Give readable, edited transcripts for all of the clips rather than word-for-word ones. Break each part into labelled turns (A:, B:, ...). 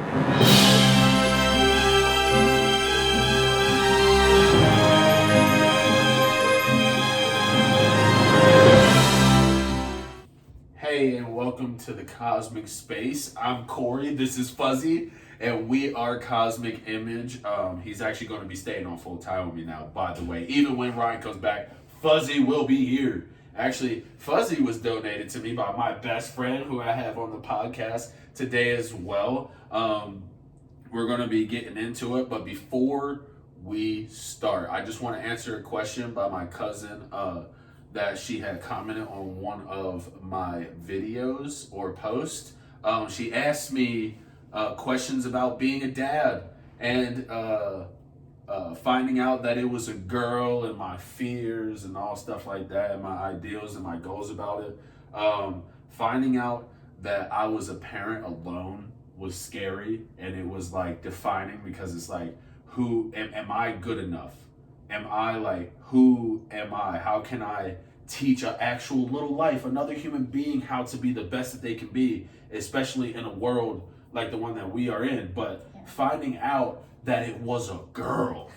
A: Hey, and welcome to the Cosmic Space. I'm Corey, this is Fuzzy, and we are Cosmic Image. He's actually going to be staying on full time with me now, by the way. Even when Ryan comes back, Fuzzy will be here. Actually, Fuzzy was donated to me by my best friend who I have on the podcast today as well. We're going to be getting into it, but before we start, I just want to answer a question by my cousin, that she had commented on one of my videos or posts. She asked me questions about being a dad and finding out that it was a girl and my fears and all stuff like that and my ideals and my goals about it. Finding out that I was a parent alone was scary, and it was like defining, because it's like, who am I good enough? Who am I? How can I teach an actual little life, another human being, how to be the best that they can be, especially in a world like the one that we are in? But finding out that it was a girl,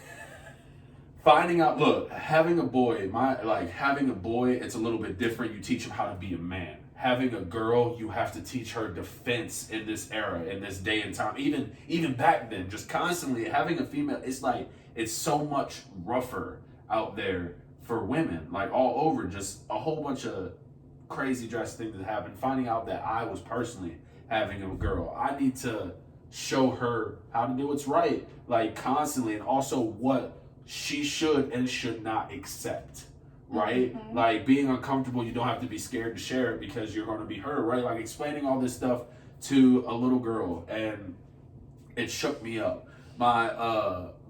A: finding out, look, having a boy, it's a little bit different. You teach him how to be a man. Having a girl, you have to teach her defense in this era, in this day and time. Even back then, just constantly having a female, it's so much rougher out there for women, like all over, just a whole bunch of crazy dress things that happen. Finding out that I was personally having a girl, I need to show her how to do what's right, like constantly, and also what she should and should not accept, right? Mm-hmm. Like being uncomfortable, you don't have to be scared to share it because you're going to be hurt, right? Like explaining all this stuff to a little girl, and it shook me up.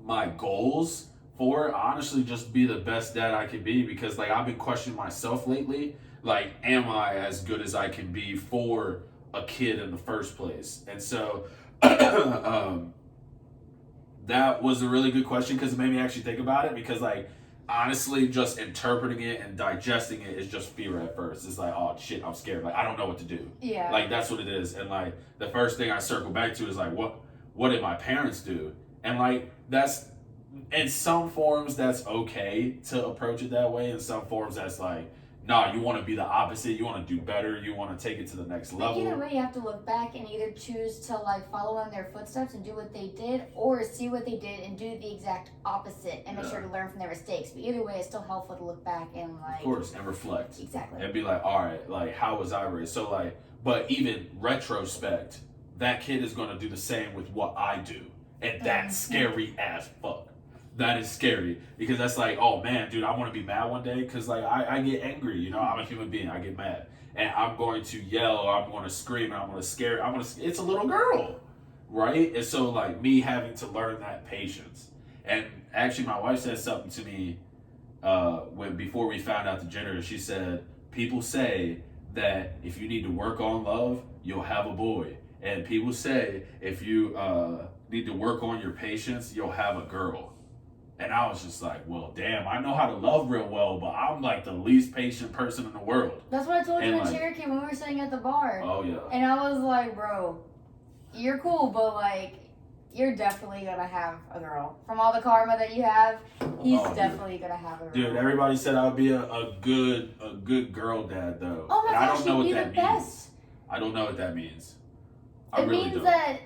A: My goals for it, honestly, just be the best dad I can be, because like I've been questioning myself lately, like, am I as good as I can be for a kid in the first place? And so that was a really good question, because it made me actually think about it, because like honestly, just interpreting it and digesting it is just fear at first. It's like, oh shit, I'm scared, like I don't know what to do. Yeah, like that's what it is. And like the first thing I circle back to is like, what did my parents do? And like that's, in some forms that's okay to approach it that way. In some forms that's like, nah, you want to be the opposite. You want to do better. You want to take it to the next level.
B: Either way, you have to look back and either choose to like follow in their footsteps and do what they did, or see what they did and do the exact opposite and make sure to learn from their mistakes. But either way, it's still helpful to look back and like,
A: of course, and reflect.
B: Exactly.
A: And be like, all right, like how was I raised? So like, but even retrospect, that kid is going to do the same with what I do, and that's scary as fuck. That is scary, because that's like, oh man, dude, I want to be mad one day, because like I get angry, you know, I'm a human being, I get mad, and I'm going to yell, or I'm going to scream, and I'm going to scare, it's a little girl, right? And so like me having to learn that patience. And actually my wife said something to me before we found out the gender. She said, people say that if you need to work on love, you'll have a boy, and people say if you need to work on your patience, you'll have a girl. And I was just like, well, damn, I know how to love real well, but I'm like the least patient person in the world.
B: That's what I told you in Cherokee when we were sitting at the bar.
A: Oh, yeah.
B: And I was like, bro, you're cool, but like, you're definitely going to have a girl. From all the karma that you have, he's definitely going to have a girl.
A: Dude, everybody said I would be a good girl dad, though.
B: Oh my gosh,
A: I don't know
B: you'd
A: what
B: be the
A: that
B: best.
A: means. I don't know what that means.
B: It means that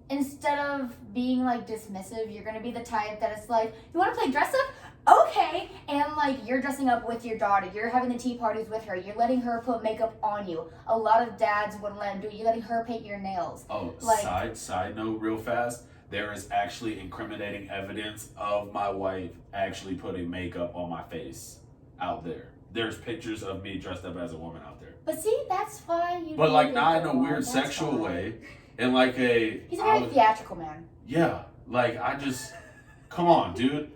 B: instead of being like dismissive, you're gonna be the type that it's like, you want to play dress up? Okay. And like you're dressing up with your daughter, you're having the tea parties with her, you're letting her put makeup on you. A lot of dads wouldn't let him do it. You're letting her paint your nails.
A: Oh,
B: like,
A: side note real fast, there is actually incriminating evidence of my wife actually putting makeup on my face out there. There's pictures of me dressed up as a woman out there.
B: But see, that's why you.
A: But like not in a weird sexual way. In like
B: he's a very theatrical man.
A: Yeah, like I just, come on, dude.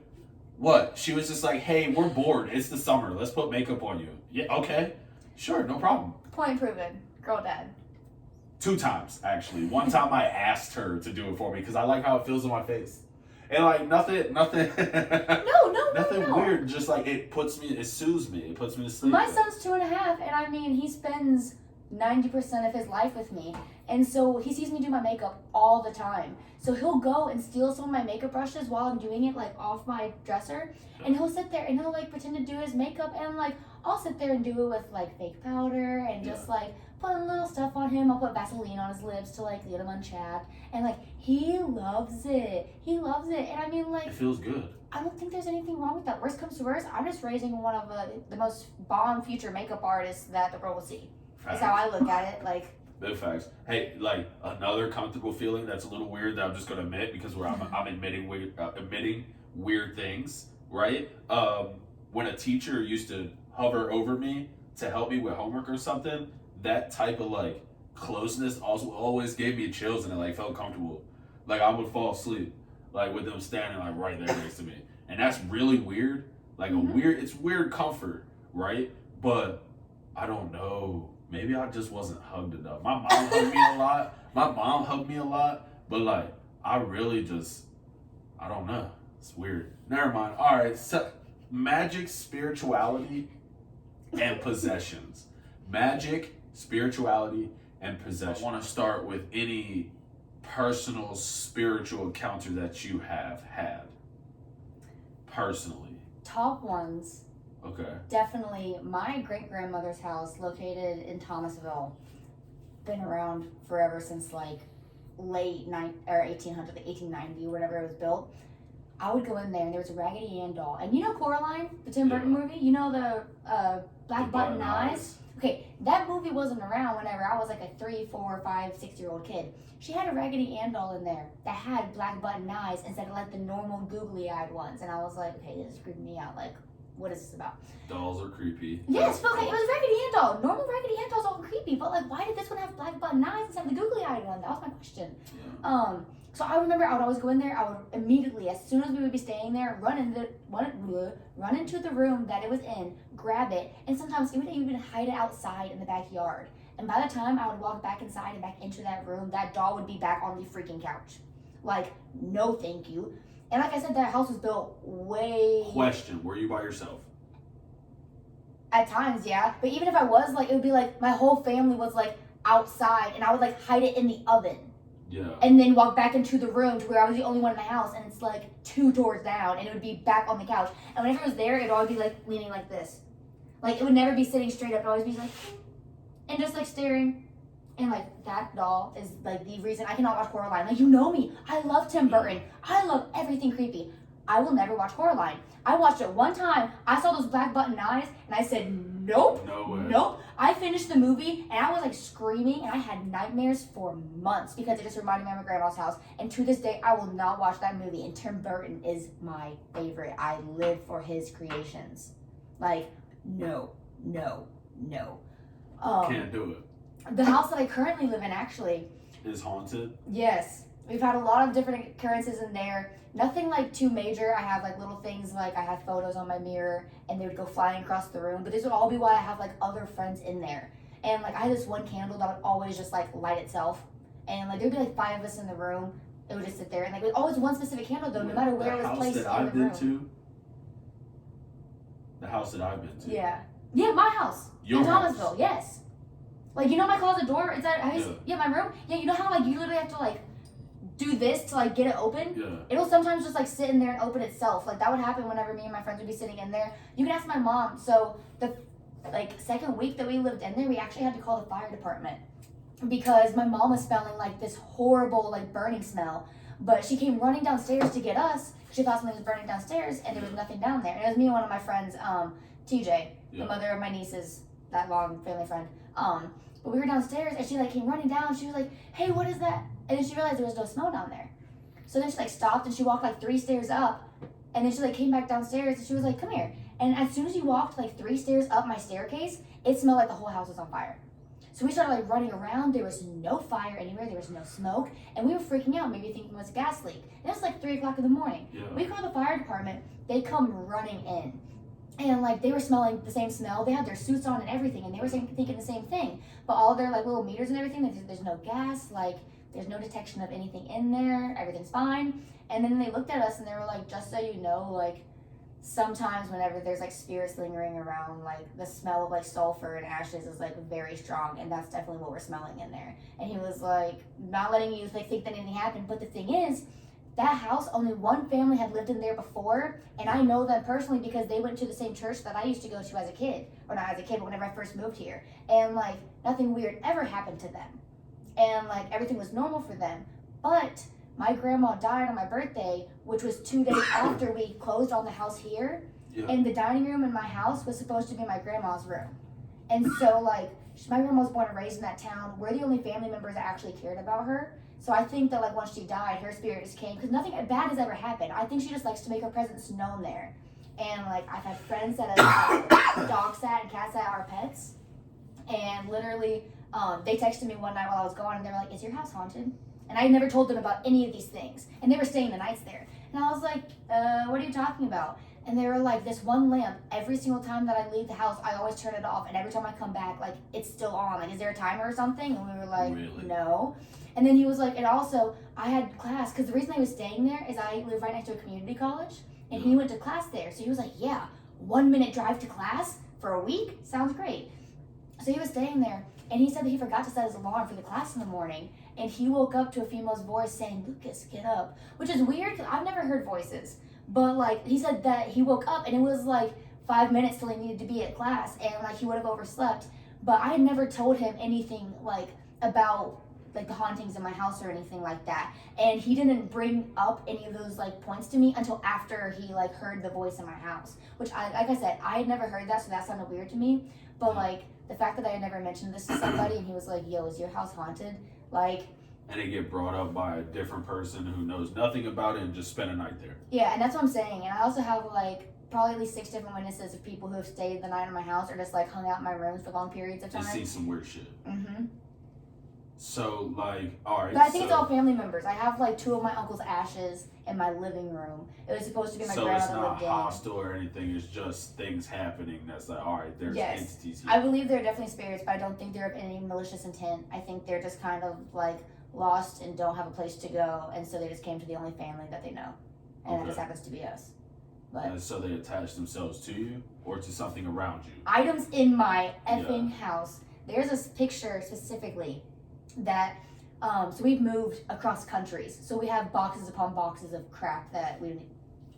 A: What? She was just like, hey, we're bored. It's the summer. Let's put makeup on you. Yeah, okay. Sure, no problem.
B: Point proven. Girl dad.
A: 2 times, actually. One time I asked her to do it for me because I like how it feels on my face. And like nothing.
B: Nothing weird.
A: Just like it soothes me. It puts me to sleep.
B: My son's 2.5, and I mean, he spends 90% of his life with me, And so he sees me do my makeup all the time. So he'll go and steal some of my makeup brushes while I'm doing it, like, off my dresser. And he'll sit there and he'll, like, pretend to do his makeup. And, like, I'll sit there and do it with, like, fake powder and just, like, put little stuff on him. I'll put Vaseline on his lips to, like, get him unchapped. And, like, he loves it. He loves it. And I mean, like,
A: it feels good.
B: I don't think there's anything wrong with that. Worst comes to worst, I'm just raising one of the most bomb future makeup artists that the world will see. That's how I look at it. Like,
A: big facts. Hey, like, another comfortable feeling that's a little weird that I'm just gonna admit because I'm admitting weird things, right? When a teacher used to hover over me to help me with homework or something, that type of, like, closeness also always gave me chills and it, like, felt comfortable. Like, I would fall asleep, like, with them standing, like, right there next to me, and that's really weird. Like, it's weird comfort, right? But I don't know. Maybe I just wasn't hugged enough. My mom hugged me a lot. But, like, I really just, I don't know. It's weird. Never mind. All right. So, magic, spirituality, and possessions. Magic, spirituality, and possession. I want to start with any personal spiritual encounter that you have had. Personally.
B: Top ones.
A: Okay.
B: Definitely my great-grandmother's house located in Thomasville. Been around forever since, like, late 1800, like 1890 or whatever it was built. I would go in there and there was a Raggedy Ann doll. And you know Coraline, the Tim Burton movie? You know the black button eyes? Okay, that movie wasn't around whenever I was like a 3, 4, 5, 6-year-old kid. She had a Raggedy Ann doll in there that had black button eyes instead of, like, the normal googly-eyed ones. And I was like, okay, this is creeping me out. Like, what is this about?
A: Dolls are creepy.
B: Yes, but, okay, it was Raggedy Ann doll. Normal Raggedy Ann dolls are creepy, but, like, why did this one have black button eyes instead of the googly-eyed one? That was my question.
A: Yeah.
B: So I remember I would always go in there. I would immediately, as soon as we would be staying there, run into the room that it was in, grab it, and sometimes it would even hide it outside in the backyard. And by the time I would walk back inside and back into that room, that doll would be back on the freaking couch. Like, no thank you. And like I said, that house was built way...
A: Question, were you by yourself?
B: At times, yeah. But even if I was, like, it would be like my whole family was, like, outside, and I would, like, hide it in the oven.
A: Yeah.
B: And then walk back into the room to where I was the only one in the house, and it's like 2 doors down, and it would be back on the couch. And whenever it was there, it would always be like leaning like this. Like, it would never be sitting straight up. It would always be like, and just like staring. And like, that doll is like the reason I cannot watch Coraline. Like, you know me. I love Tim Burton. I love everything creepy. I will never watch Coraline. I watched it one time. I saw those black button eyes, and I said, nope.
A: No way.
B: Nope. I finished the movie, and I was like screaming, and I had nightmares for months because it just reminded me of my grandma's house. And to this day, I will not watch that movie. And Tim Burton is my favorite. I live for his creations. Like, no.
A: Can't do it.
B: The house that I currently live in, actually,
A: is haunted.
B: Yes. We've had a lot of different occurrences in there. Nothing like too major. I have like little things like I have photos on my mirror and they would go flying across the room. But this would all be why I have like other friends in there. And like I had this one candle that would always just like light itself. And like there'd be like 5 of us in the room. It would just sit there. And like it was always one specific candle though, no matter where it was placed in the room.
A: The house that I've been to.
B: Yeah. Yeah, my house.
A: Your
B: in
A: house.
B: Thomasville, yes. Like, you know my closet door? Is that, my room? Yeah, you know how like you literally have to like do this to like get it open?
A: Yeah.
B: It'll sometimes just like sit in there and open itself. Like that would happen whenever me and my friends would be sitting in there. You can ask my mom. So the like second week that we lived in there, we actually had to call the fire department because my mom was smelling like this horrible like burning smell. But she came running downstairs to get us. She thought something was burning downstairs and there was nothing down there. And it was me and one of my friends, TJ, the mother of my nieces, that long family friend. But we were downstairs and she like came running down. She was like, hey, what is that? And then she realized there was no smell down there. So then she like stopped and she walked like 3 stairs up. And then she like came back downstairs and she was like, come here. And as soon as you walked like 3 stairs up my staircase, it smelled like the whole house was on fire. So we started like running around. There was no fire anywhere. There was no smoke. And we were freaking out, maybe thinking it was a gas leak. And it was like 3 o'clock in the morning.
A: Yeah.
B: We called the fire department. They come running in. And like they were smelling the same smell. They had their suits on and everything. And they were thinking the same thing. But all their like little meters and everything, there's no gas. Like there's no detection of anything in there. Everything's fine. And then they looked at us and they were like, just so you know, like sometimes whenever there's like spirits lingering around, like the smell of like sulfur and ashes is like very strong, and that's definitely what we're smelling in there. And he was like not letting you like think that anything happened, but the thing is, that house, only one family had lived in there before, and I know them personally because they went to the same church that I used to go to as a kid, or not as a kid, but whenever I first moved here, and like nothing weird ever happened to them, and like everything was normal for them. But my grandma died on my birthday, which was 2 days after we closed on the house here. Yeah. And the dining room in my house was supposed to be my grandma's room. And so, like, my grandma was born and raised in that town. We're the only family members that actually cared about her. So I think that, like, once she died, her spirit just came. Because nothing bad has ever happened. I think she just likes to make her presence known there. And, like, I've had friends that have dog sat and cat sat our pets. And literally, they texted me one night while I was gone, and they were like, "Is your house haunted?" And I never told them about any of these things. And they were staying the nights there. And I was like, what are you talking about? And they were like, this one lamp, every single time that I leave the house, I always turn it off. And every time I come back, like, it's still on. Like, is there a timer or something? And we were like, really? No. And then he was like, and also, I had class. Because the reason I was staying there is I live right next to a community college. And he went to class there. So he was like, yeah, 1 minute drive to class for a week? Sounds great. So he was staying there. And he said that he forgot to set his alarm for the class in the morning. And he woke up to a female's voice saying, "Lucas, get up." Which is weird because I've never heard voices. But, like, he said that he woke up and it was, like, 5 minutes till he needed to be at class. And, like, he would have overslept. But I had never told him anything, like, about, like, the hauntings in my house or anything like that. And he didn't bring up any of those, like, points to me until after he, like, heard the voice in my house. Which, like I said, I had never heard that, so that sounded weird to me. But, like, the fact that I had never mentioned this to somebody and he was like, "Yo, is your house haunted?" Like,
A: and it get brought up by a different person who knows nothing about it and just spend a night there.
B: Yeah, and that's what I'm saying. And I also have like probably at least 6 different witnesses of people who have stayed the night in my house or just like hung out in my rooms for long periods of time.
A: And see some weird shit.
B: Mm-hmm.
A: So, like, all right.
B: But I think it's all family members. I have like 2 of my uncle's ashes in my living room. It was supposed to be my grandmother lived in.
A: So it's not hostile or anything. It's just things happening. That's like, all right, there's entities here.
B: I believe there are definitely spirits, but I don't think they're of any malicious intent. I think they're just kind of like lost and don't have a place to go, and so they just came to the only family that they know, and that just happens to be us. But
A: and so they attach themselves to you or to something around you.
B: Items in my effing house. There's a picture specifically that so we've moved across countries, so we have boxes upon boxes of crap that we need.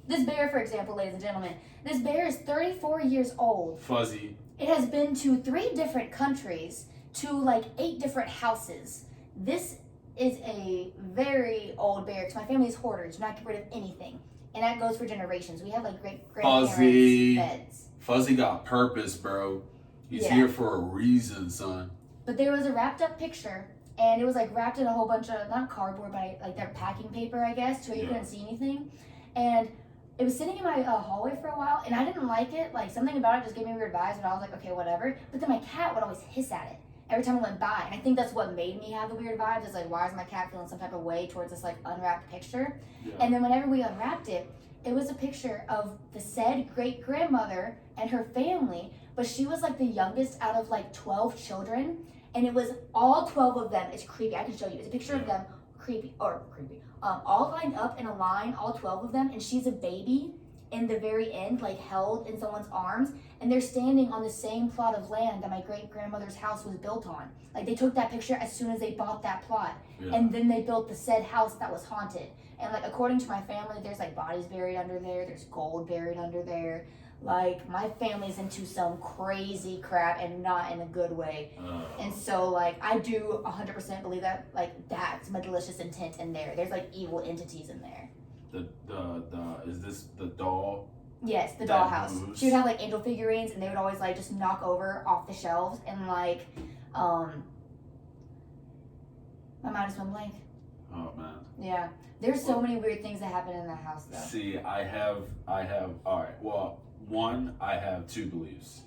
B: This bear, for example, ladies and gentlemen, this bear is 34 years old.
A: Fuzzy.
B: It has been to 3 different countries, to like 8 different houses. This is a very old bear because my family is hoarders, do not get rid of anything, and that goes for generations. We have like grandparents' beds.
A: Fuzzy got purpose, bro. He's here for a reason, son.
B: But there was a wrapped up picture. And it was like wrapped in a whole bunch of, not cardboard, but like their packing paper, I guess, to where you couldn't see anything. And it was sitting in my hallway for a while, and I didn't like it. Like, something about it just gave me weird vibes, but I was like, okay, whatever. But then my cat would always hiss at it every time I went by. And I think that's what made me have the weird vibes. Is like, why is my cat feeling some type of way towards this like unwrapped picture? Yeah. And then whenever we unwrapped it, it was a picture of the said great-grandmother and her family, but she was like the youngest out of like 12 children. And it was all 12 of them. It's creepy. I can show you. It's a picture of them, all lined up in a line, all 12 of them. And she's a baby in the very end, like held in someone's arms. And they're standing on the same plot of land that my great-grandmother's house was built on. Like, they took that picture as soon as they bought that plot. Yeah. And then they built the said house that was haunted. And, like, according to my family, there's, like, bodies buried under there. There's gold buried under there. Like, my family's into some crazy crap and not in a good way. And so, like, I do 100% believe that, like, that's malicious intent in there. There's, like, evil entities in there.
A: Is this the doll?
B: Yes, the dollhouse. She would have, like, angel figurines, and they would always, like, just knock over off the shelves. And, like, my mind just went blank.
A: Oh, man.
B: Yeah. There's so many weird things that happen in that house, though.
A: See, I have, all right, well, one, I have 2 beliefs,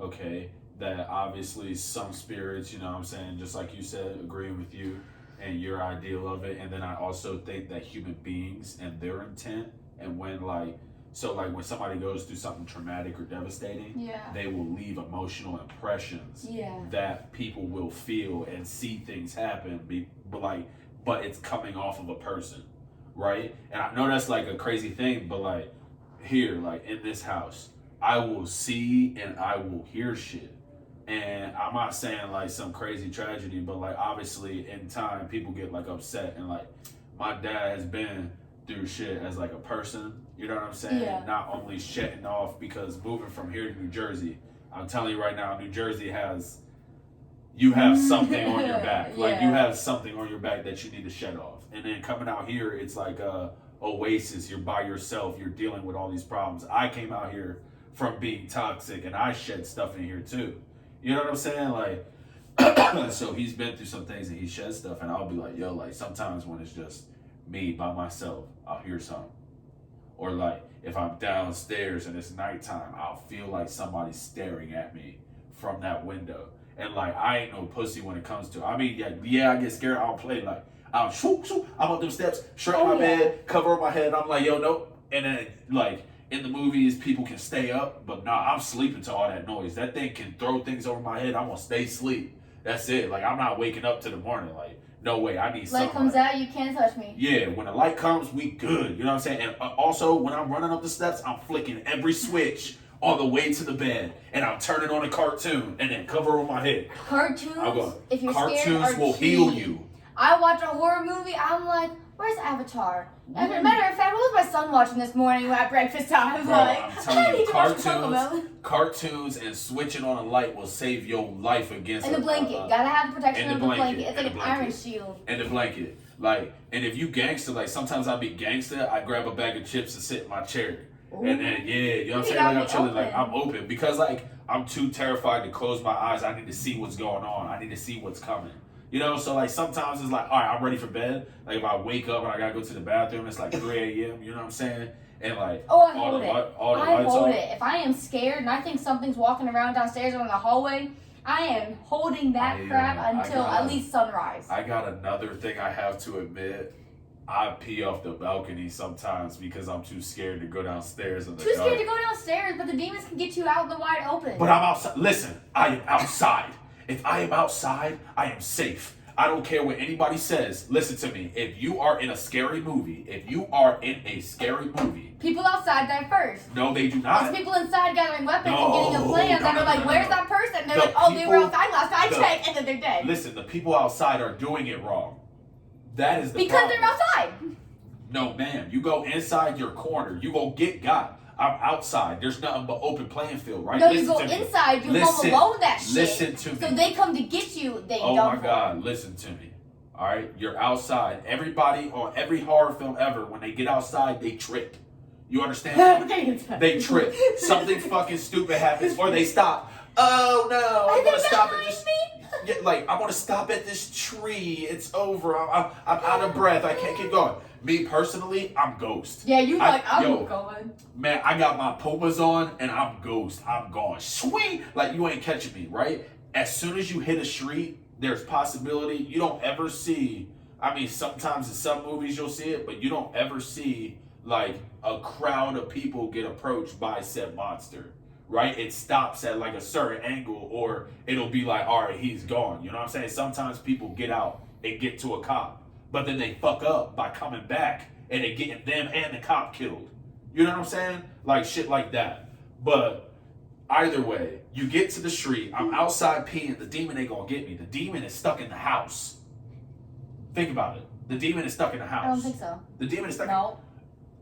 A: okay, that obviously some spirits, you know what I'm saying, just like you said, agreeing with you and your ideal of it, and then I also think that human beings and their intent, and when like, so like when somebody goes through something traumatic or devastating, they will leave emotional impressions that people will feel and see things happen, but it's coming off of a person, right? And I know that's like a crazy thing, but like, here, like in this house, I will see and I will hear shit. And I'm not saying like some crazy tragedy, but like obviously in time people get like upset, and like my dad has been through shit as like a person, you know what I'm saying?
B: Yeah.
A: Not only shutting off, because moving from here to New Jersey, I'm telling you right now, New Jersey has, you have something on your back. Like you have something on your back that you need to shut off. And then coming out here, it's like a oasis. You're by yourself. You're dealing with all these problems. I came out here from being toxic, and I shed stuff in here too. You know what I'm saying? Like, so he's been through some things and he sheds stuff, and I'll be like, yo, like sometimes when it's just me by myself, I'll hear something. Or like if I'm downstairs and it's nighttime, I'll feel like somebody's staring at me from that window. And like I ain't no pussy when it comes to, I mean, yeah, I get scared. I'll play like I'll shoot, I'm up them steps, straight in my bed, cover over my head. I'm like, yo, nope. And then like in the movies, people can stay up, but nah, I'm sleeping to all that noise. That thing can throw things over my head. I'm gonna stay asleep. That's it. Like I'm not waking up to the morning. Like no way. I need
B: light comes out, you can't touch me.
A: Yeah, when the light comes, we good. You know what I'm saying? And also, when I'm running up the steps, I'm flicking every switch on the way to the bed, and I'm turning on a cartoon and then cover over my head.
B: Cartoons, if you're
A: cartoons
B: scared, are
A: will
B: key.
A: heal you.
B: I watch a horror movie, I'm like, where's Avatar? As a matter of fact, what was my son watching this morning at breakfast time?
A: Bro,
B: Like,
A: I'm telling you,
B: cartoons,
A: cartoons and switching on a light will save your life against.
B: And the blanket, gotta have the protection of the blanket. It's like an iron shield.
A: And the blanket, like, and if you gangster, like sometimes I be gangster, I grab a bag of chips and sit in my chair. Ooh. And then you know what I'm saying? Like I'm chilling, like I'm open because like I'm too terrified to close my eyes. I need to see what's going on. I need to see what's coming. You know, so like sometimes it's like, all right, I'm ready for bed. Like if I wake up and I gotta go to the bathroom, it's like 3 a.m. You know what I'm saying? And like,
B: I hold it. If I am scared and I think something's walking around downstairs or in the hallway, I am holding that crap until at least sunrise.
A: I got another thing I have to admit. I pee off the balcony sometimes because I'm too scared to go downstairs. Scared
B: to go downstairs, but the demons can get you out in the wide open.
A: But I'm outside. Listen, I am outside. If I am outside, I am safe. I don't care what anybody says. Listen to me. If you are in a scary movie,
B: people outside die first.
A: No, they do not.
B: There's people inside gathering weapons and getting a plan that are like, where's that person? They're like, oh, they were outside last night, check, and then they're dead.
A: Listen, the people outside are doing it wrong. That is the
B: problem.
A: They're
B: outside.
A: No, ma'am. You go inside your corner. You go get got. I'm outside. There's nothing but open playing field, right?
B: No, you go inside. You home alone that shit.
A: Listen to me.
B: So they come to get you. They don't.
A: Oh my God, listen to me. All right? You're outside. Everybody on every horror film ever, when they get outside, they trip. You understand? They trip. Something fucking stupid happens, or they stop. Oh no, I'm gonna stop at this. Yeah, like I'm gonna stop at this tree. It's over. I'm out of breath. I can't keep going. Me personally, I'm ghost.
B: Yeah, I'm going.
A: Man, I got my Pumas on and I'm ghost. I'm going. Sweet. Like you ain't catching me, right? As soon as you hit a street, there's possibility you don't ever see. I mean, sometimes in some movies you'll see it, but you don't ever see like a crowd of people get approached by said monster. Right? It stops at like a certain angle, or it'll be like, all right, he's gone. You know what I'm saying? Sometimes people get out and get to a cop, but then they fuck up by coming back and they getting them and the cop killed. You know what I'm saying? Like shit like that. But either way, you get to the street, I'm outside peeing, the demon ain't gonna get me. The demon is stuck in the house. Think about it. The demon is stuck in the house.
B: I don't think so.
A: The demon is stuck
B: No.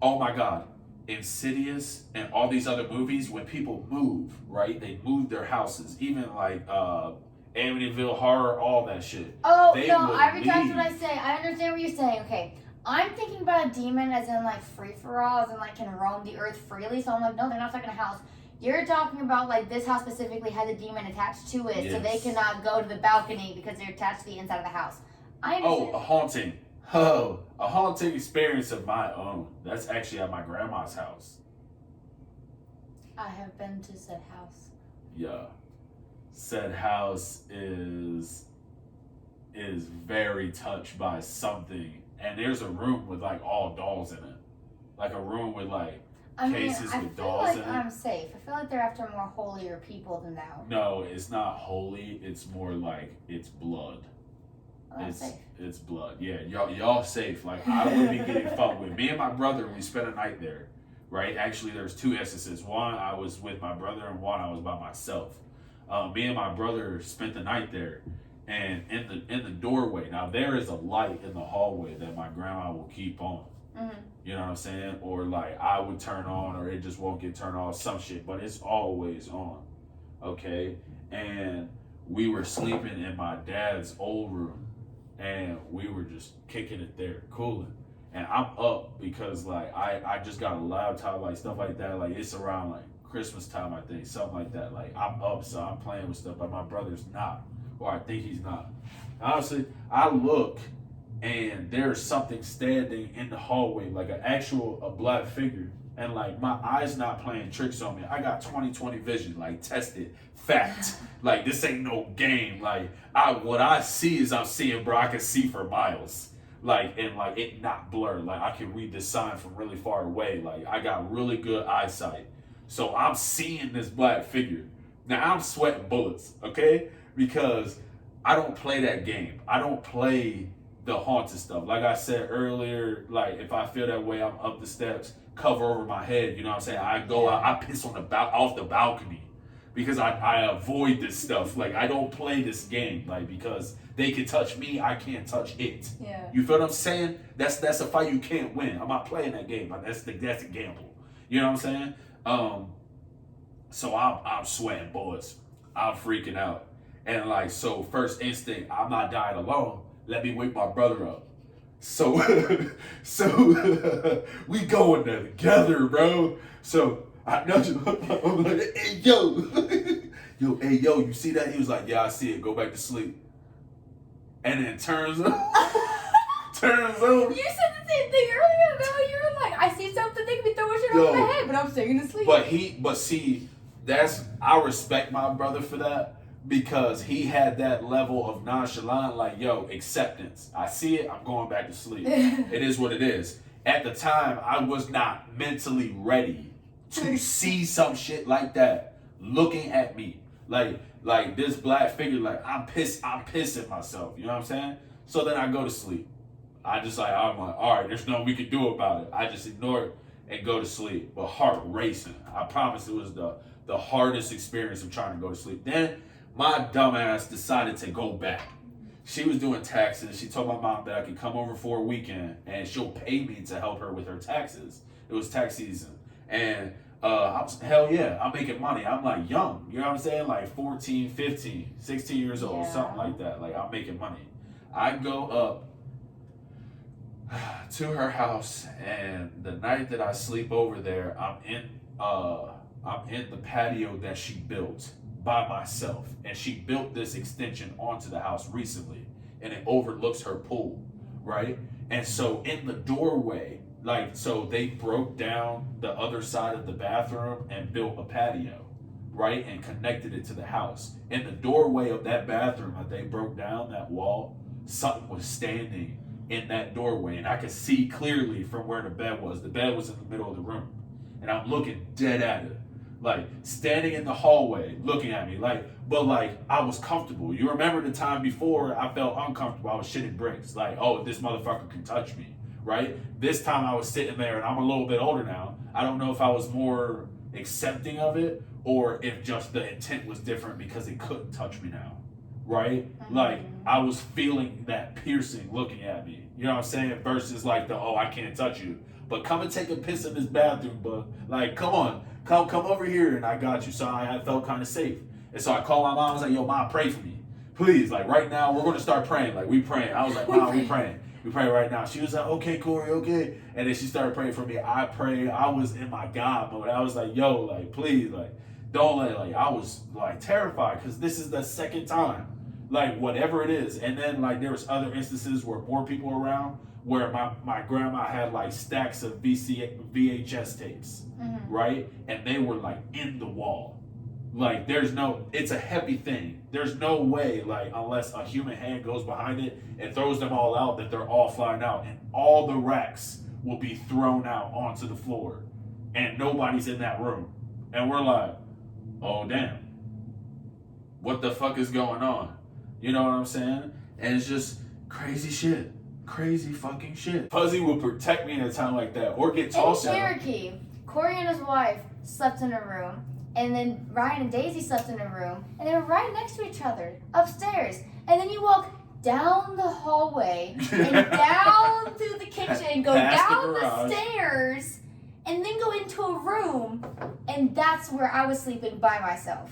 A: Oh my God. Insidious and all these other movies, when people move, right? They move their houses. Even like Amityville Horror, all that shit.
B: Oh, no, I retract what I say. I understand what you're saying. Okay. I'm thinking about a demon as in like free-for-all, as in like can roam the earth freely. So I'm like, no, they're not stuck in a house. You're talking about like this house specifically has a demon attached to it, so they cannot go to the balcony because they're attached to the inside of the house. I understand.
A: Oh, a haunting. Oh, a haunting experience of my own. That's actually at my grandma's house.
B: I have been to said house.
A: Yeah. Said house is very touched by something. And there's a room with like all dolls in it. Like a room with like cases with dolls in it.
B: I feel like I'm safe. I feel like they're after more holier people than that.
A: No, it's not holy. It's more like it's blood. It's blood. Yeah, y'all safe. Like I would be getting fucked with. Me and my brother, we spent a night there, right? Actually, there's 2 instances. One, I was with my brother, and one, I was by myself. Me and my brother spent the night there, and in the doorway. Now there is a light in the hallway that my grandma will keep on. Mm-hmm. You know what I'm saying? Or like I would turn on, or it just won't get turned on, some shit. But it's always on. Okay, and we were sleeping in my dad's old room, and we were just kicking it there, cooling. And I'm up because like I just got a laptop, like stuff like that. Like it's around like Christmas time, I think, something like that. Like I'm up, so I'm playing with stuff, but my brother's not, or I think he's not. Honestly, I look, and there's something standing in the hallway, like a black figure. And like my eyes not playing tricks on me. I got 20/20 vision, like tested, fact. Like this ain't no game. Like what I see is I'm seeing, bro. I can see for miles. Like, and like it not blurred. Like I can read the sign from really far away. Like I got really good eyesight. So I'm seeing this black figure. Now I'm sweating bullets, okay? Because I don't play that game. I don't play the haunted stuff. Like I said earlier, like if I feel that way, I'm up the steps, cover over my head, you know what I'm saying? I go out, I piss on off the balcony because I avoid this stuff. Like I don't play this game, like because they can touch me, I can't touch it.
B: Yeah.
A: You feel what I'm saying? That's a fight you can't win. I'm not playing that game. That's a gamble. You know what I'm saying? So I'm sweating bullets. I'm freaking out. And like, so first instinct, I'm not dying alone. Let me wake my brother up. So we going there together, bro. So I know I'm like, hey yo, hey yo, you see that? He was like, yeah, I see it. Go back to sleep. And then turns over.
B: You said the same thing earlier. No, you were like, I see something, they can be throwing shit over my head, but I'm staying asleep.
A: But see, I respect my brother for that. Because he had that level of nonchalant, like, yo, acceptance. I see it, I'm going back to sleep. It is what it is. At the time, I was not mentally ready to see some shit like that looking at me. Like this black figure, like, I'm pissing myself. You know what I'm saying? So then I go to sleep. I'm like, all right, there's nothing we can do about it. I just ignore it and go to sleep. But heart racing. I promise it was the hardest experience of trying to go to sleep. Then my dumbass decided to go back. She was doing taxes. She told my mom that I could come over for a weekend and she'll pay me to help her with her taxes. It was tax season. And I was, hell yeah, I'm making money. I'm like young, you know what I'm saying? Like 14, 15, 16 years old, something like that. Like I'm making money. I go up to her house, and the night that I sleep over there, I'm in the patio that she built by myself, and she built this extension onto the house recently, and it overlooks her pool, right? And so in the doorway, like, so they broke down the other side of the bathroom and built a patio, right? And connected it to the house. In the doorway of that bathroom that they broke down, that wall, something was standing in that doorway, and I could see clearly from where the bed was. The bed was in the middle of the room, and I'm looking dead at it. Like, standing in the hallway, looking at me, but I was comfortable. You remember the time before I felt uncomfortable, I was shitting bricks. Like, oh, this motherfucker can touch me, right? This time I was sitting there, and I'm a little bit older now. I don't know if I was more accepting of it, or if just the intent was different because it couldn't touch me now, right? Like, I was feeling that piercing looking at me, you know what I'm saying? Versus like oh, I can't touch you. But come and take a piss in this bathroom, bud. Like, come on. Come over here, and I got you. So I felt kind of safe. And so I called my mom. I was like, yo, Mom, pray for me. Please. Like, right now, we're going to start praying. Like, we praying. I was like, Mom, we praying. We pray right now. She was like, okay, Corey, okay. And then she started praying for me. I prayed. I was in my God mode. I was like, yo, like, please, like, don't let, like, I was, like, terrified because this is the second time. Like, whatever it is. And then, like, there was other instances where more people were around, where my grandma had like stacks of VHS tapes, right? And they were like in the wall. Like it's a heavy thing. There's no way, like, unless a human hand goes behind it and throws them all out, that they're all flying out. And all the racks will be thrown out onto the floor. And nobody's in that room. And we're like, oh damn. What the fuck is going on? You know what I'm saying? And it's just crazy shit. Crazy fucking shit. Fuzzy will protect me in a time like that, or get tossed
B: in
A: at
B: Cherokee, Corey and his wife slept in a room, and then Ryan and Daisy slept in a room, and they were right next to each other upstairs. And then you walk down the hallway and down through the kitchen, go down the stairs, and then go into a room, and that's where I was sleeping by myself.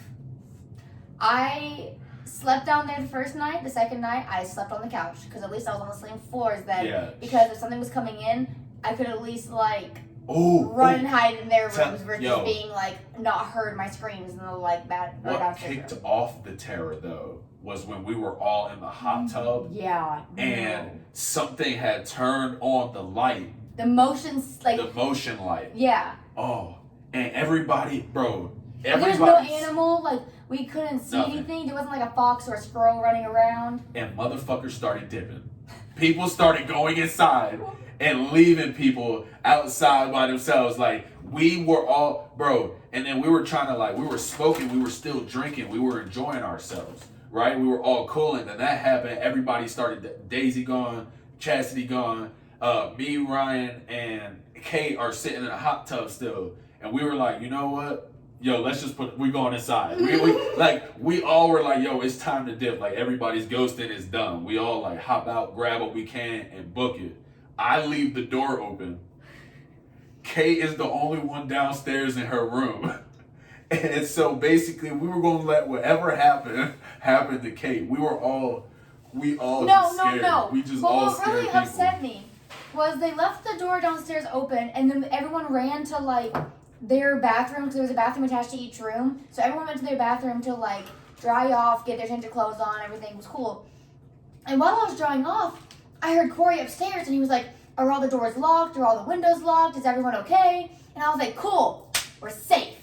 B: I slept down there the first night. The second night, I slept on the couch because at least I was on the same floors then.
A: Yeah.
B: Because if something was coming in, I could at least run and hide in their rooms versus being not heard my screams and the bad.
A: What kicked off the terror though was when we were all in the hot tub.
B: Yeah.
A: And something had turned on the light.
B: The motions
A: the motion light.
B: Yeah.
A: Oh, and everybody, bro.
B: There was no animal. We couldn't see anything. There wasn't a fox or a squirrel running around.
A: And motherfuckers started dipping. People started going inside and leaving people outside by themselves. We were all, bro. And then we were trying to we were smoking. We were still drinking. We were enjoying ourselves, right? We were all cool. And then that happened. Everybody started, Daisy gone, Chastity gone. Me, Ryan, and Kate are sitting in a hot tub still. And we were like, you know what? Yo, let's just we going inside. We all were like, yo, it's time to dip. Everybody's ghosting is done. We all hop out, grab what we can, and book it. I leave the door open. Kate is the only one downstairs in her room. And so basically we were gonna let whatever happen to Kate. We all scared.
B: No.
A: We just
B: but
A: all
B: what
A: scared
B: really
A: people.
B: upset me was they left the door downstairs open, and then everyone ran to their bathroom because there was a bathroom attached to each room. So everyone went to their bathroom to dry off, get their change of clothes on. Everything was cool. And while I was drying off, I heard Corey upstairs, and he was like, "Are all the doors locked? Are all the windows locked? Is everyone okay?" And I was like, "Cool, we're safe."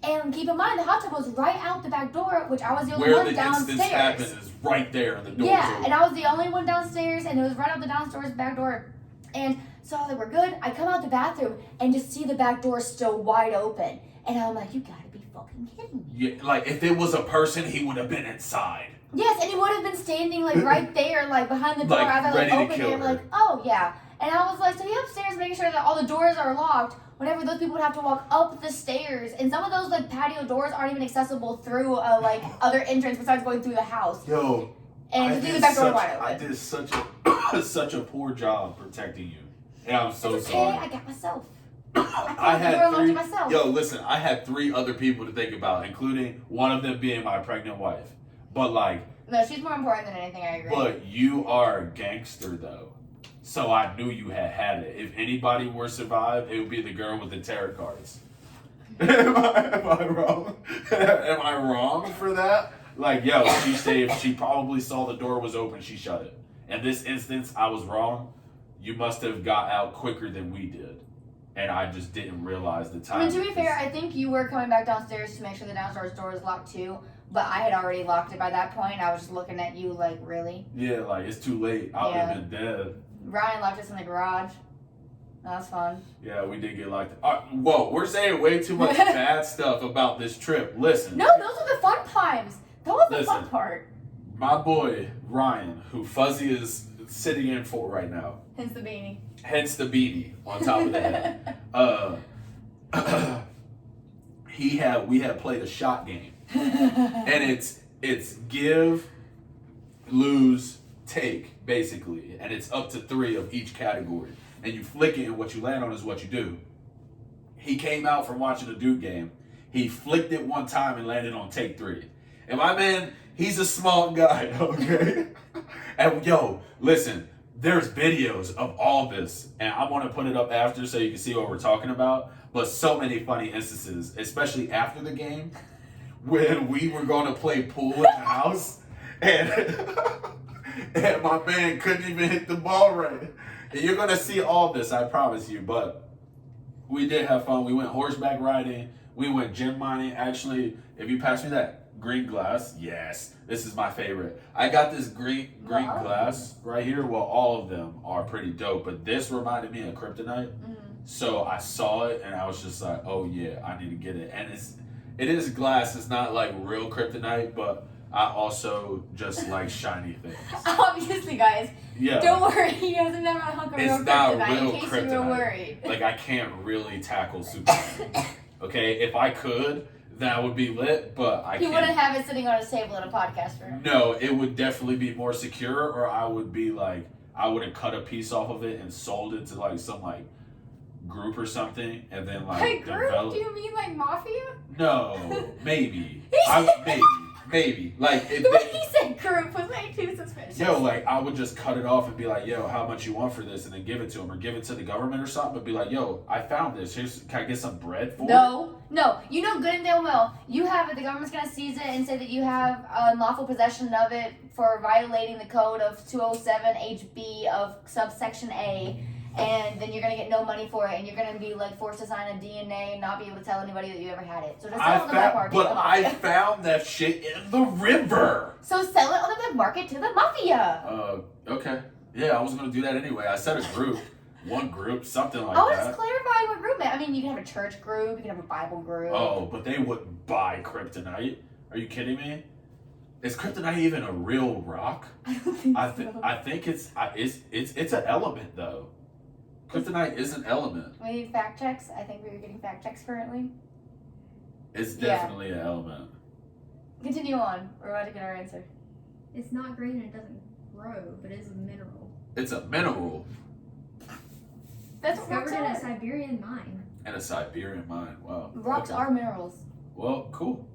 B: And keep in mind, the hot tub was right out the back door, which I was the only one downstairs.
A: Where the instance happened is right there, and the door.
B: Yeah, and I was the only one downstairs, and it was right out the downstairs back door. And so I was like, we're good. I come out the bathroom and just see the back door still wide open. And I'm like, you gotta be fucking kidding me.
A: Yeah, if it was a person, he would have been inside.
B: Yes, and he would have been standing right there, behind the door as I opened it. I'm oh yeah. And I was so he upstairs making sure that all the doors are locked. Whenever those people would have to walk up the stairs, and some of those patio doors aren't even accessible through a other entrance besides going through the house.
A: Yo,
B: and to the back door wide open.
A: I did such a poor job protecting you. And I'm so
B: it's okay,
A: sorry.
B: I got myself.
A: I had
B: three. Myself.
A: Yo, listen, I had 3 other people to think about, including one of them being my pregnant wife. But
B: no, she's more important than anything. I agree.
A: But you are a gangster though, so I knew you had it. If anybody were to survive, it would be the girl with the tarot cards. am I wrong? Am I wrong for that? She said she probably saw the door was open, she shut it. In this instance, I was wrong. You must have got out quicker than we did. And I just didn't realize the time.
B: I mean, to be fair, I think you were coming back downstairs to make sure the downstairs door was locked too. But I had already locked it by that point. I was just looking at you really?
A: Yeah, it's too late. I would have been dead.
B: Ryan locked us in the garage. That was fun.
A: Yeah, we did get locked. Whoa, we're saying way too much bad stuff about this trip. Listen.
B: No, those are the fun times. That was the fun part.
A: My boy, Ryan, who Fuzzy is sitting in for right now.
B: Hence the beanie.
A: Hence the beanie on top of the head. We had played a shot game. And it's give, lose, take, basically. And it's up to 3 of each category. And you flick it, and what you land on is what you do. He came out from watching the Duke game. He flicked it one time and landed on take 3. And my man, he's a small guy, okay? And yo, listen, there's videos of all this, and I want to put it up after so you can see what we're talking about. But so many funny instances, especially after the game, when we were going to play pool in the house, and my man couldn't even hit the ball right. And you're going to see all this, I promise you. But we did have fun. We went horseback riding. We went gem mining. Actually, if you pass me that green glass, yes, this is my favorite. I got this green glass right here. Well, all of them are pretty dope, but this reminded me of kryptonite. Mm-hmm. So I saw it and I was just like, oh yeah, I need to get it. And it is glass. It's not real kryptonite, but I also just like shiny things.
B: Obviously, guys.
A: Yeah.
B: Don't worry, he hasn't never hung around
A: It's not
B: kryptonite
A: real
B: in case you were
A: kryptonite.
B: worried.
A: Like, I can't really tackle Superman. Okay? If I could, that would be lit, but I can't.
B: He wouldn't have it sitting on his table in a podcast room.
A: No, it would definitely be more secure, or I would be like, I would have cut a piece off of it and sold it to like some like group or something, and then like
B: group? Do you mean like mafia?
A: No, maybe. Maybe. Like
B: the way he said group was like too suspicious.
A: Yo, like I would just cut it off and be like, yo, how much you want for this, and then give it to him or give it to the government or something. But be like, yo, I found this. Can I get some bread for it?
B: No. You know good and damn well you have it. The government's gonna seize it and say that you have unlawful possession of it for violating the code of 207 HB of subsection A. And then you're gonna get no money for it, and you're gonna be like forced to sign a DNA and not be able to tell anybody that you ever had it. So just sell it on the black market.
A: But I found that shit in the river.
B: So sell it on the black market to the mafia.
A: Okay. Yeah, I was gonna do that anyway. I said a group, one group, something like
B: I was
A: that.
B: just clarifying what group meant. I mean, you can have a church group, you can have a Bible group.
A: Oh, but they wouldn't buy kryptonite. Are you kidding me? Is kryptonite even a real rock?
B: I don't think so.
A: I think it's an element though. Kryptonite is an element.
B: We need fact checks. I think we were getting fact checks currently.
A: It's definitely an element.
B: Continue on. We're about to get our answer.
C: It's not green and it doesn't grow, but it is a mineral.
A: It's a mineral.
B: That's what rocks
C: discovered in
B: are.
C: a Siberian mine.
A: And a Siberian mine. Wow.
B: Rocks are minerals.
A: Well, cool.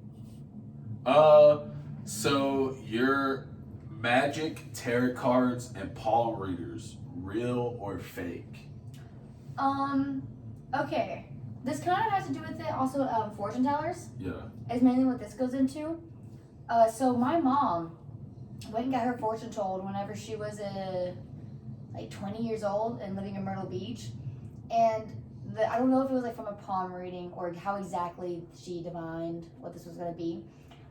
A: So your magic, tarot cards, and palm readers, real or fake?
B: Okay. This kind of has to do with it. Also, fortune tellers
A: Yeah.
B: is mainly what this goes into. So my mom went and got her fortune told whenever she was like 20 years old and living in Myrtle Beach. And I don't know if it was like from a palm reading or how exactly she divined what this was going to be.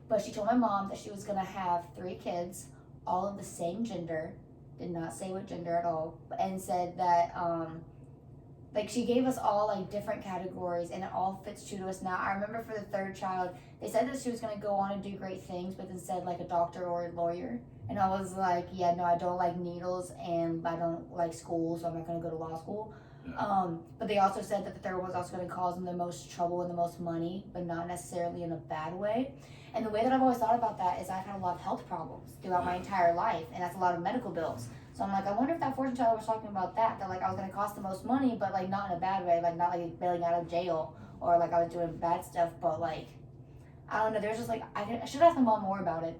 B: But she told my mom that she was going to have 3 kids, all of the same gender. Did not say what gender at all. And said that, like, she gave us all, like, different categories, and it all fits true to us now. I remember for the 3rd child, they said that she was going to go on and do great things, but then said, like, a doctor or a lawyer. And I was like, yeah, no, I don't like needles, and I don't like school, so I'm not going to go to law school.
A: Yeah.
B: But they also said that the 3rd one was also going to cause them the most trouble and the most money, but not necessarily in a bad way. And the way that I've always thought about that is I've had a lot of health problems throughout my entire life, and that's a lot of medical bills. So I'm like, I wonder if that fortune teller was talking about that like I was going to cost the most money, but like not in a bad way, like not like bailing out of jail or like I was doing bad stuff, but like, I don't know, there's just like, I should ask my mom more about it.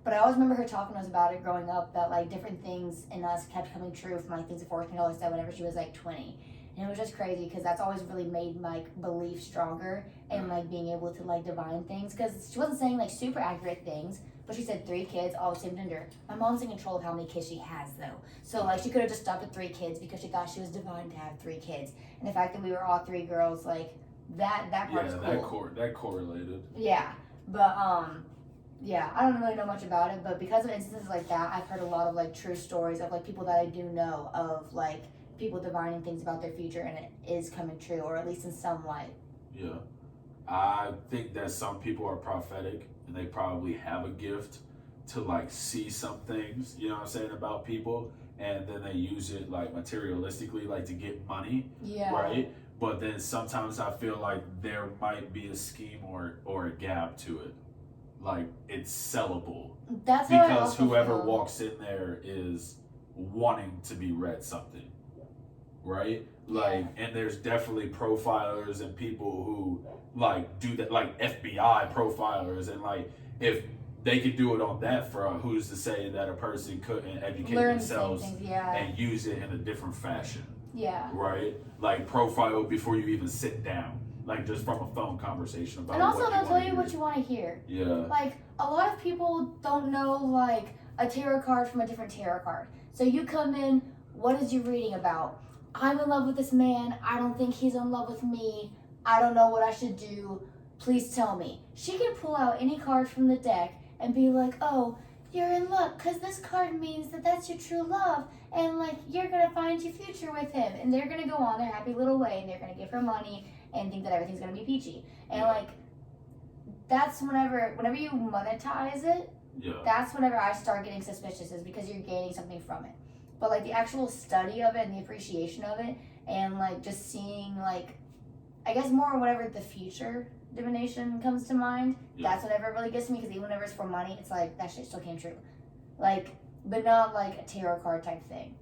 B: But I always remember her talking to us about it growing up, that like different things in us kept coming true from like things the fortune teller said whenever she was like 20. And it was just crazy because that's always really made my belief stronger and like being able to like divine things, because she wasn't saying like super accurate things, but she said 3 kids, all the same gender. My mom's in control of how many kids she has though. So like she could have just stopped at 3 kids because she thought she was divine to have 3 kids. And the fact that we were all 3 girls, like that part is cool.
A: that correlated.
B: Yeah. But yeah, I don't really know much about it, but because of instances like that, I've heard a lot of like true stories of like people that I do know of like people divining things about their future, and it is coming true, or at least in some light.
A: Yeah. I think that some people are prophetic and they probably have a gift to like see some things, you know what I'm saying, about people, and then they use it like materialistically, like to get money.
B: Yeah.
A: Right? But then sometimes I feel like there might be a scheme or a gap to it. Like it's sellable.
B: That's how I
A: because
B: also
A: whoever
B: feel.
A: walks in there is wanting to be read something. Right? Like, and there's definitely profilers and people who like do that, like FBI profilers, and like if they could do it on that front, who's to say that a person couldn't educate
B: Learn
A: themselves
B: things, yeah.
A: and use it in a different fashion?
B: Yeah.
A: Right? Like profile before you even sit down, like just from a phone conversation about.
B: And also
A: what
B: they'll tell you
A: hear.
B: what you want to hear.
A: Yeah.
B: Like a lot of people don't know like a tarot card from a different tarot card. So you come in, what is you reading about? I'm in love with this man. I don't think he's in love with me. I don't know what I should do. Please tell me. She can pull out any card from the deck and be like, oh, you're in luck because this card means that that's your true love, and like you're going to find your future with him. And they're going to go on their happy little way, and they're going to give her money and think that everything's going to be peachy. And like that's whenever you monetize it,
A: Yeah.
B: That's whenever I start getting suspicious, is because you're gaining something from it. But like the actual study of it and the appreciation of it, and like just seeing like, I guess more whenever the future divination comes to mind, that's whenever it really gets me, because even whenever it's for money, it's like, that shit still came true. Like, but not like a tarot card type thing.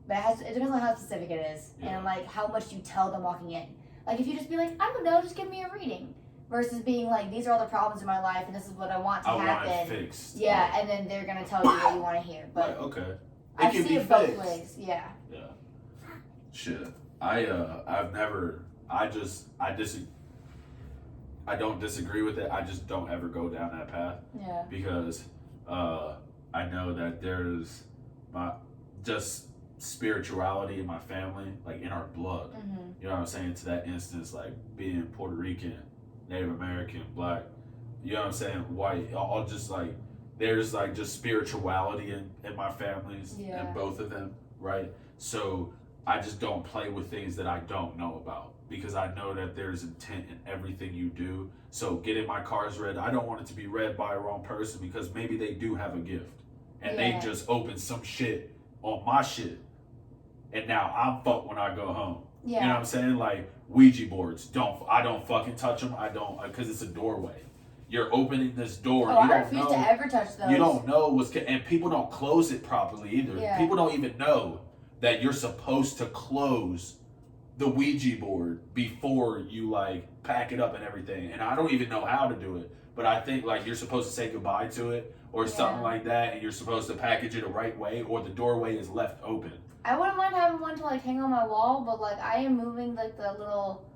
B: But it depends on how specific it is, and like how much you tell them walking in. Like if you just be like, I don't know, just give me a reading, versus being like, these are all the problems in my life and this is what I want to happen.
A: I want it fixed.
B: Yeah, and then they're gonna tell you what you want to hear. But
A: okay,
B: I see it both ways. Yeah.
A: Yeah. Shit. I don't disagree with it. I just don't ever go down that path.
B: Yeah.
A: Because I know that there's just spirituality in my family, like in our blood.
B: Mm-hmm.
A: You know what I'm saying? To that instance, like being Puerto Rican, Native American, Black, you know what I'm saying? White, all just like, there's like just spirituality in my families, and both of them, right? So I just don't play with things that I don't know about, because I know that there's intent in everything you do. So getting my cards read, I don't want it to be read by a wrong person, because maybe they do have a gift and they just opened some shit on my shit, and now I'm fucked when I go home. You know what I'm saying? Like Ouija boards, I don't fucking touch them. I don't, because it's a doorway. You're opening this door.
B: Oh, I refuse to ever touch those.
A: You don't know and people don't close it properly either.
B: Yeah.
A: People don't even know that you're supposed to close the Ouija board before you like pack it up and everything. And I don't even know how to do it, but I think like you're supposed to say goodbye to it or something like that, and you're supposed to package it the right way, or the doorway is left open.
B: I wouldn't mind having one to like hang on my wall, but like I am moving like the little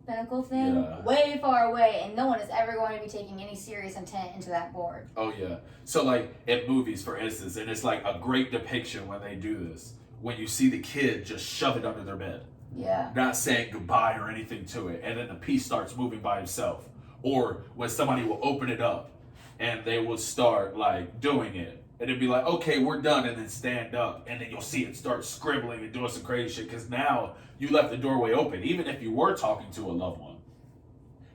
B: pinnacle thing way far away, and no one is ever going to be taking any serious intent into that board.
A: Oh yeah. So like in movies, for instance, and it's like a great depiction when they do this, when you see the kid just shove it under their bed.
B: Yeah.
A: Not saying goodbye or anything to it, and then the piece starts moving by himself. Or when somebody will open it up and they will start like doing it, and it'd be like, okay, we're done, and then stand up, and then you'll see it start scribbling and doing some crazy shit, because now you left the doorway open. Even if you were talking to a loved one,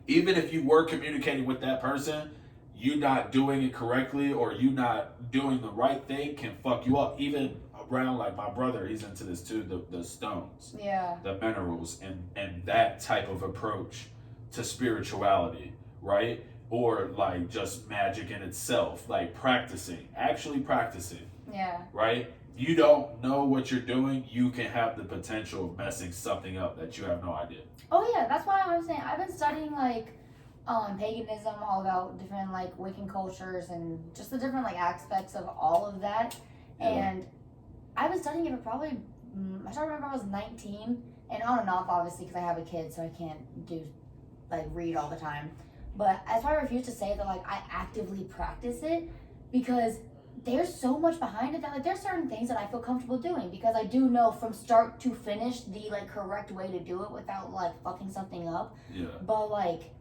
A: even if you were communicating with that person, you not doing it correctly or you not doing the right thing can fuck you up. Even around like my brother, he's into this too, the stones, the minerals, and that type of approach to spirituality, right? Or like just magic in itself, like actually practicing, right? You don't know what you're doing, you can have the potential of messing something up that you have no idea.
B: Oh yeah, that's why I'm saying I've been studying like paganism, all about different like Wiccan cultures and just the different like aspects of all of that. And I've been studying it for probably, I don't remember, I was 19, and on and off obviously because I have a kid, so I can't read all the time. But that's why I refuse to say that like I actively practice it, because there's so much behind it that like there's certain things that I feel comfortable doing, because I do know from start to finish the like correct way to do it without like fucking something up. But like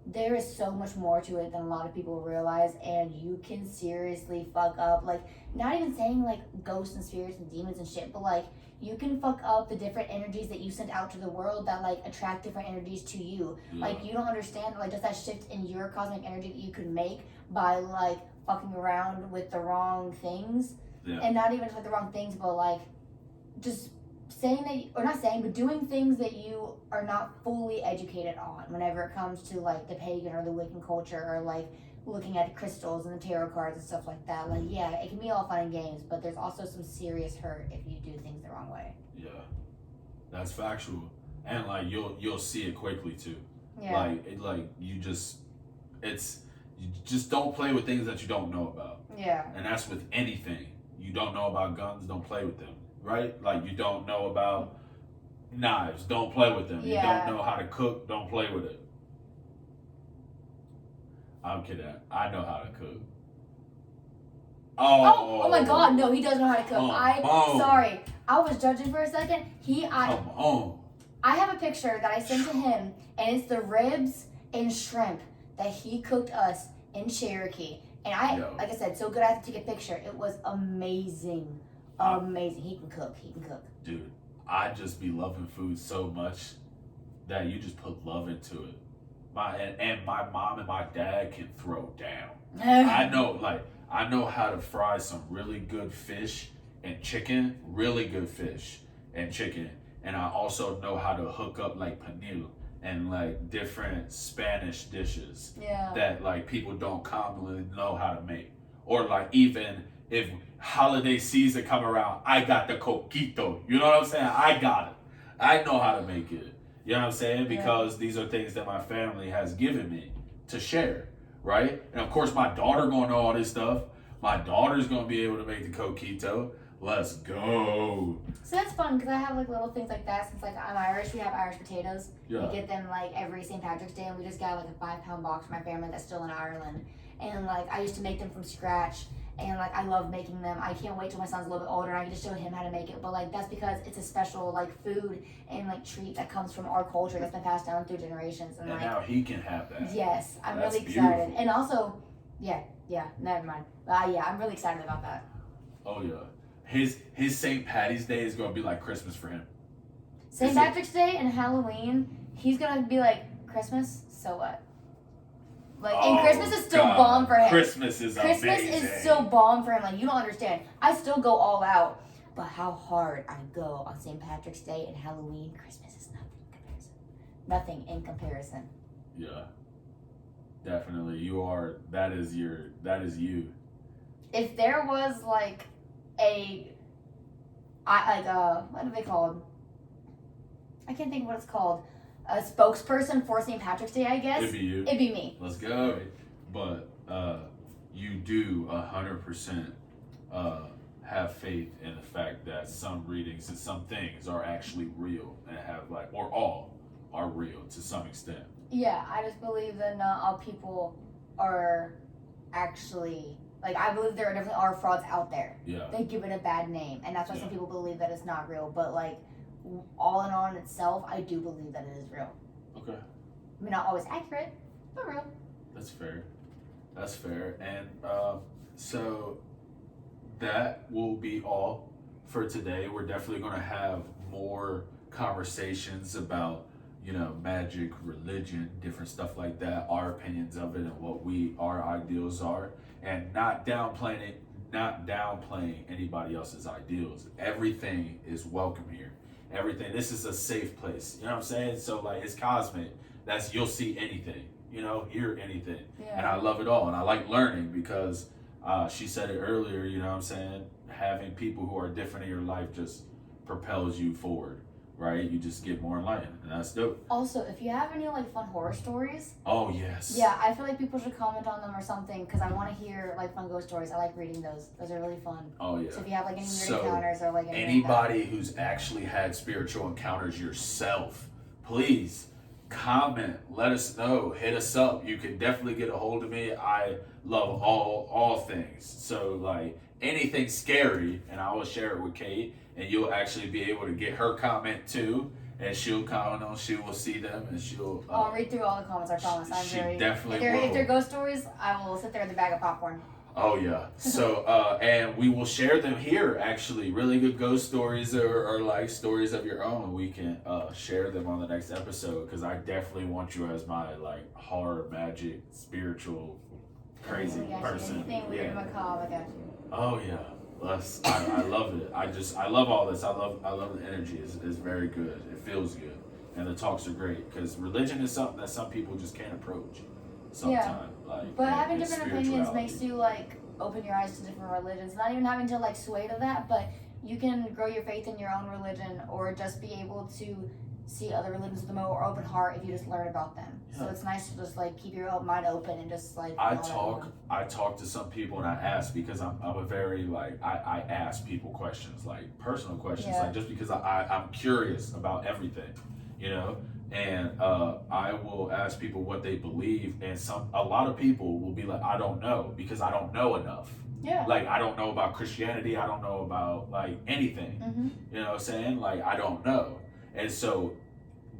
B: there is so much more to it than a lot of people realize, and you can seriously fuck up, like not even saying like ghosts and spirits and demons and shit, but like you can fuck up the different energies that you send out to the world that like attract different energies to you. Like you don't understand like just that shift in your cosmic energy that you can make by like fucking around with the wrong things. And not even just like the wrong things, but like just saying that, or not saying, but doing things that you are not fully educated on whenever it comes to like the pagan or the Wiccan culture, or like looking at the crystals and the tarot cards and stuff like that. Like yeah, it can be all fun and games, but there's also some serious hurt if you do things the wrong way.
A: Yeah, that's factual, and like you'll see it quickly too. You just don't play with things that you don't know about. And that's with anything. You don't know about guns, don't play with them, right? Like you don't know about knives, don't play with them. You don't know how to cook, don't play with it. I'm kidding. I know how to cook.
B: Oh my god, no, he does know how to cook. Sorry. I was judging for a second.
A: Come on.
B: I have a picture that I sent to him, and it's the ribs and shrimp that he cooked us in Cherokee. And like I said, so good I had to take a picture. It was amazing. Amazing. He can cook.
A: Dude, I just be loving food so much that you just put love into it. My mom and my dad can throw down. I know, like, I know how to fry some really good fish and chicken, really good fish and chicken. And I also know how to hook up like paneer and like different Spanish dishes that like people don't commonly know how to make. Or like even if holiday season come around, I got the coquito. You know what I'm saying? I got it. I know how to make it. You know what I'm saying? Because these are things that my family has given me to share, right? And of course my daughter gonna know all this stuff. My daughter's gonna be able to make the coquito. Let's go.
B: So that's fun because I have like little things like that. Since like I'm Irish, we have Irish potatoes.
A: Yeah.
B: We get them like every St. Patrick's Day, and we just got like a 5-pound box for my family that's still in Ireland. And like I used to make them from scratch, and like I love making them. I can't wait till my son's a little bit older and I can just show him how to make it. But like that's because it's a special like food and like treat that comes from our culture that's been passed down through generations. And like
A: now he can have that.
B: Yes, I'm
A: That's
B: really excited.
A: beautiful.
B: And also, never mind. Yeah, I'm really excited about that.
A: Oh yeah. His St. Patty's Day is gonna be like Christmas for him.
B: St. Patrick's Day and Halloween, he's gonna be like, Christmas, so what? Like, and Christmas is still bomb for him.
A: Christmas is amazing.
B: is still bomb for him. Like, you don't understand. I still go all out. But how hard I go on St. Patrick's Day and Halloween, Christmas is nothing in comparison. Nothing in comparison.
A: Yeah. Definitely. That is you.
B: If there was like what are they called? I can't think of what it's called. A spokesperson for St. Patrick's Day, I guess.
A: It'd be you.
B: It'd be me.
A: Let's go. But you do 100% have faith in the fact that some readings and some things are actually real and have like, or all are real to some extent.
B: Yeah, I just believe that not all people are actually, like, I believe there definitely are frauds out there.
A: Yeah.
B: They give it a bad name, and that's why some people believe that it's not real. But like, all in all in itself, I do believe that it is real.
A: Okay.
B: I mean, not always accurate, but real.
A: That's fair. That's fair. And so that will be all for today. We're definitely going to have more conversations about, magic, religion, different stuff like that, our opinions of it and what our ideals are, and not downplaying anybody else's ideals. Everything is welcome here. Everything. This is a safe place. You know what I'm saying? So like, it's cosmic. You'll see anything, hear anything.
B: Yeah.
A: And I love it all. And I like learning because she said it earlier, you know what I'm saying? Having people who are different in your life just propels you forward, right? You just get more enlightened, and that's dope.
B: Also, if you have any like fun horror stories,
A: oh yes,
B: yeah, I feel like people should comment on them or something because I want to hear like fun ghost stories. I like reading those. Those are really fun.
A: Oh yeah.
B: So if you have like any weird encounters or like
A: anybody who's actually had spiritual encounters yourself, please comment, let us know, hit us up. You can definitely get a hold of me. I love all things. So like anything scary, and I will share it with Kate, and you'll actually be able to get her comment too, and she'll comment on. She will see them, and she'll.
B: I'll read through all the comments. I promise. If they're ghost stories, I will sit there with a bag of popcorn.
A: Oh yeah. So and we will share them here. Actually, really good ghost stories or like stories of your own. We can share them on the next episode because I definitely want you as my like horror, magic, spiritual, crazy person.
B: Anything weird and macabre, I got you.
A: Oh yeah. I love it. I love all this. I love the energy. It's very good. It feels good, and the talks are great because religion is something that some people just can't approach. Sometimes,
B: but having different opinions makes you like open your eyes to different religions. Not even having to like sway to that, but you can grow your faith in your own religion, or just be able to see other religions with a more open heart if you just learn about them. Yeah. So it's nice to just like keep your mind open and just like.
A: I talk to some people and I ask because I'm a very like I ask people questions, like personal questions, like just because I'm curious about everything, and I will ask people what they believe, and a lot of people will be like, I don't know because I don't know enough.
B: Yeah.
A: Like I don't know about Christianity, I don't know about like anything.
B: Mm-hmm.
A: You know what I'm saying? Like I don't know. And so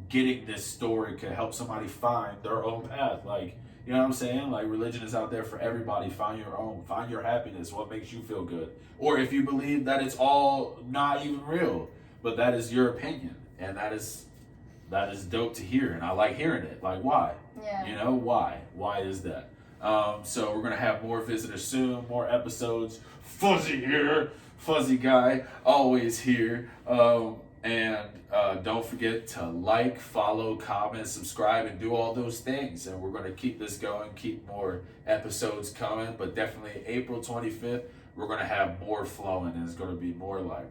A: getting this story can help somebody find their own path. Like, you know what I'm saying? Like religion is out there for everybody. Find your own. Find your happiness. What makes you feel good. Or if you believe that it's all not even real, but that is your opinion. And that is dope to hear. And I like hearing it. Like why?
B: Yeah.
A: Why? Why is that? So we're gonna have more visitors soon, more episodes. Fuzzy here, Fuzzy guy, always here. And don't forget to like, follow, comment, subscribe, and do all those things. And we're going to keep this going, keep more episodes coming. But definitely April 25th, we're going to have more flowing. And it's going to be more like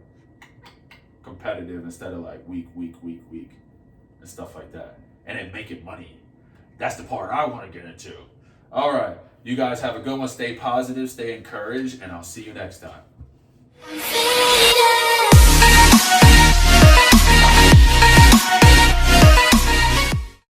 A: competitive instead of like week, and stuff like that. And then making money. That's the part I want to get into. All right. You guys have a good one. Stay positive, stay encouraged, and I'll see you next time.